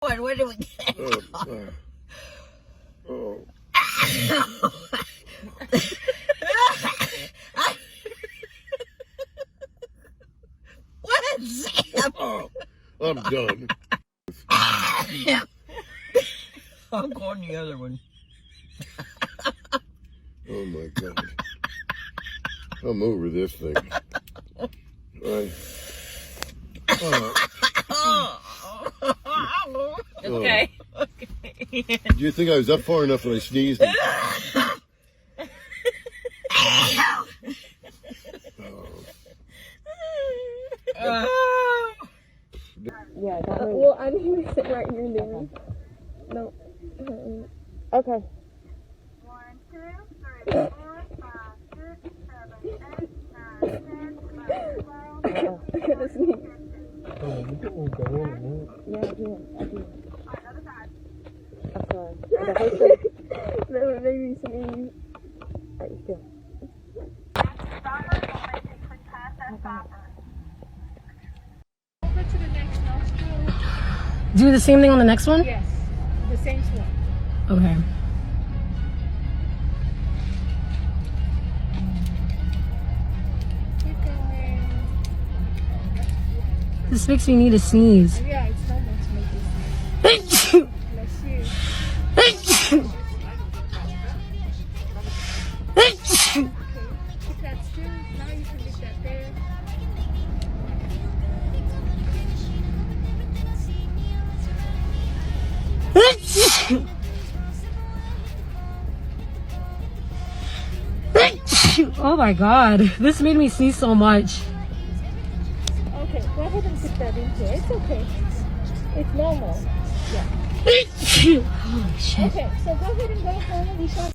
Where do we get? Oh. What is Sam? Oh, I'm done. I'm going the other one. Oh my God. I'm over this thing. Okay. Do you think I was up far enough when I sneezed? Yeah, well, I need to sit right here then. No. Okay. 1, 2, 3, 4, 5, 6, 7, 8, 9, 10, 11, 12. That's me. Yeah, I did. Alright, other side. I'm sorry. The whole thing. That made me sneeze. Alright, still. Stopper, don't make it quick past that stopper. Over to the next nostril. Do the same thing on the next one? Yes, the same one. Okay. Keep going. This makes me need to sneeze. Yeah, it's normal to make this. Bless you. Okay, keep that still. Now you can leave that there. Oh my God, this made me sneeze so much. Okay, go ahead and put that in here. It's okay. It's normal. Holy shit. Okay, so go ahead and go home, Alicia.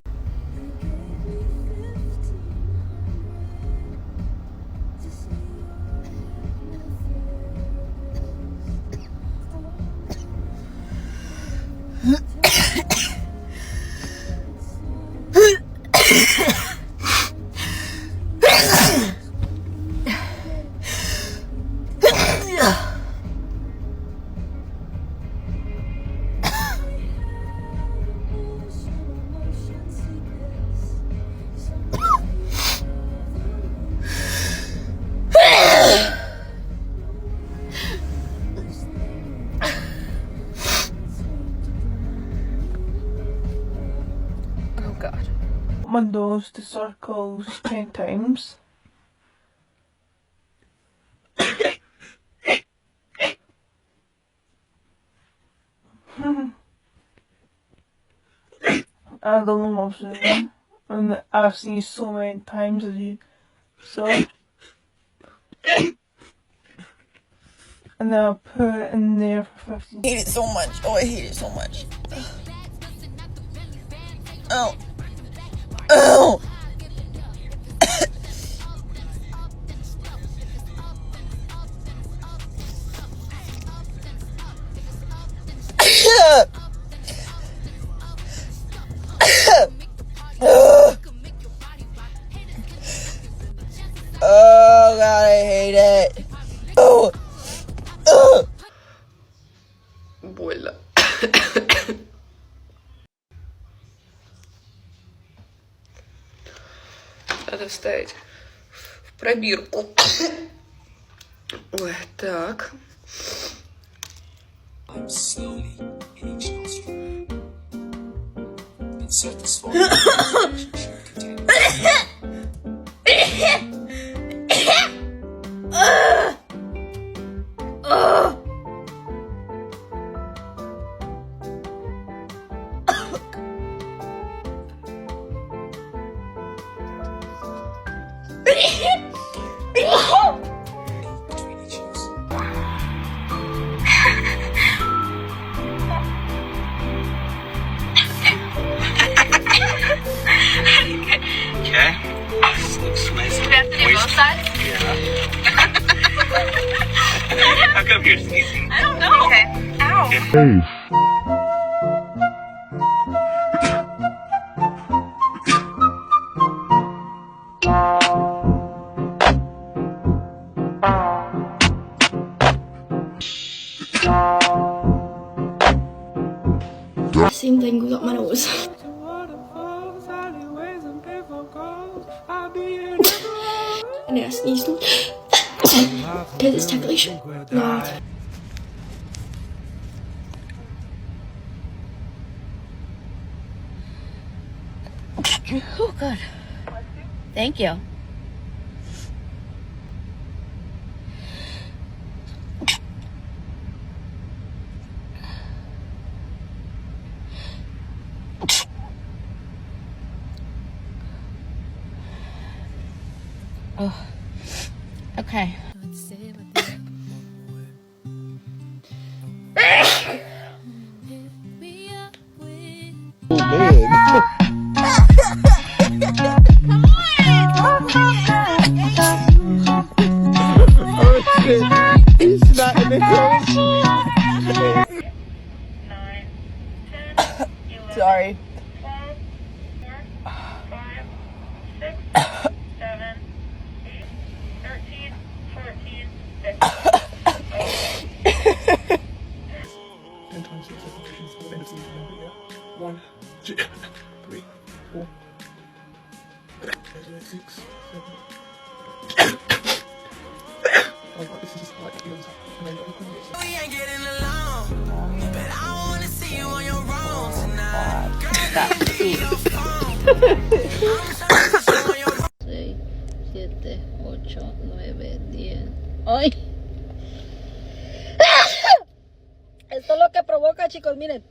My nose to circles 10 times. I don't know what's in, and I've seen so many times as you saw. And then I'll put it in there for 15 I hate it so much. Oh, I hate it so much. Oh. Oh. Oh God, I hate it. Oh. Больно. Надо вставить в пробирку. Ой, так. I'm slowly each nostril. Insert this form. Between each use. Okay. Looks nice. Do we have to do both sides? How come you're sneezing? I don't know. Okay. Ow. Same thing goes up my nose. And I sneezed because it's ticklish. No. Oh, good. Thank you. Oh, okay. Oh man. Oh shit. He's not in the car. 9, 10, 11, Sorry. 12, 5, 6, 7, 8, 13, 14, 15. 10 times 6, 7, 8, 1, 2, 3, 4, 5, 6, 7. Oh my god, this is just like We ain't getting along, but I wanna see you on your own tonight. Girl, give me your phone. I'm trying to show you your 6, 7, 8, 9, 10. ¡Ay! Esto es lo que provoca, chicos, miren.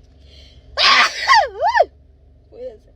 Cuídense.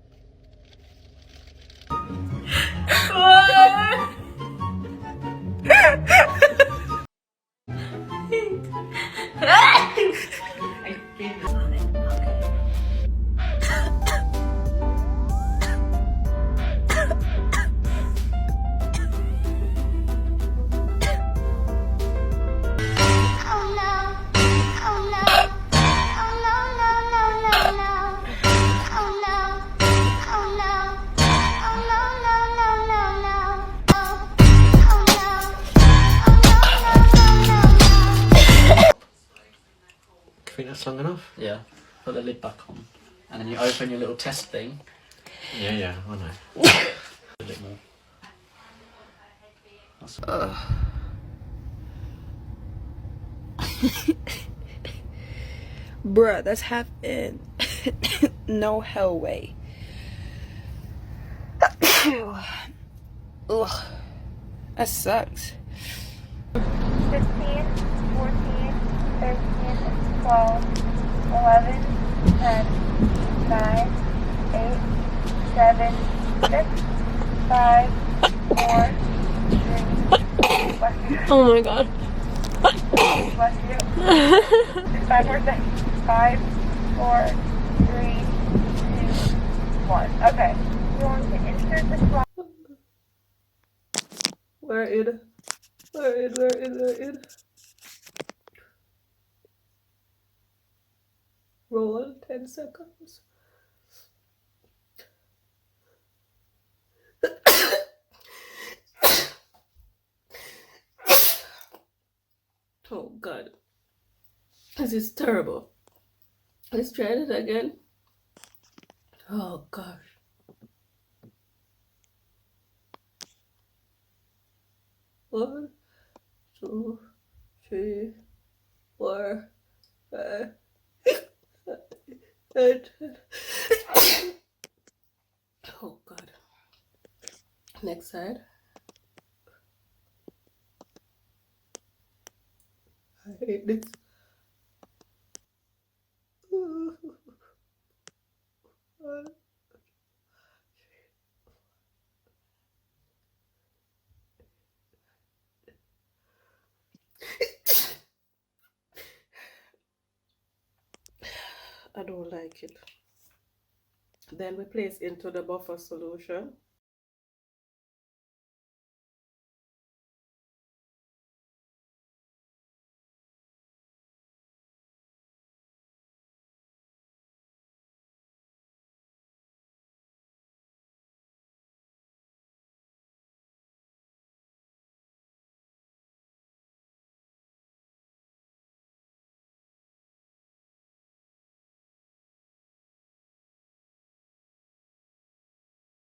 Think that's long enough? Yeah. Put the lid back on. And then you open your little test thing. Yeah, I know. A bit more. Bruh, that's half in. No hell way. Ugh. That sucks. 15, 14, 13, 12, 11, 10, 9, 8, 7, 6, 5, 4, 3, bless you, Oh my god. bless you. 5 more seconds. 5, 4, 3, 2, 1. Okay. You want to insert the slide. We're in. Roll on 10 seconds. Oh god. This is terrible. Let's try it again. Oh gosh. 1, 2, 3, 4, 5, 6, 7. Oh god. Next side. I hate this. I don't like it. Then we place into the buffer solution.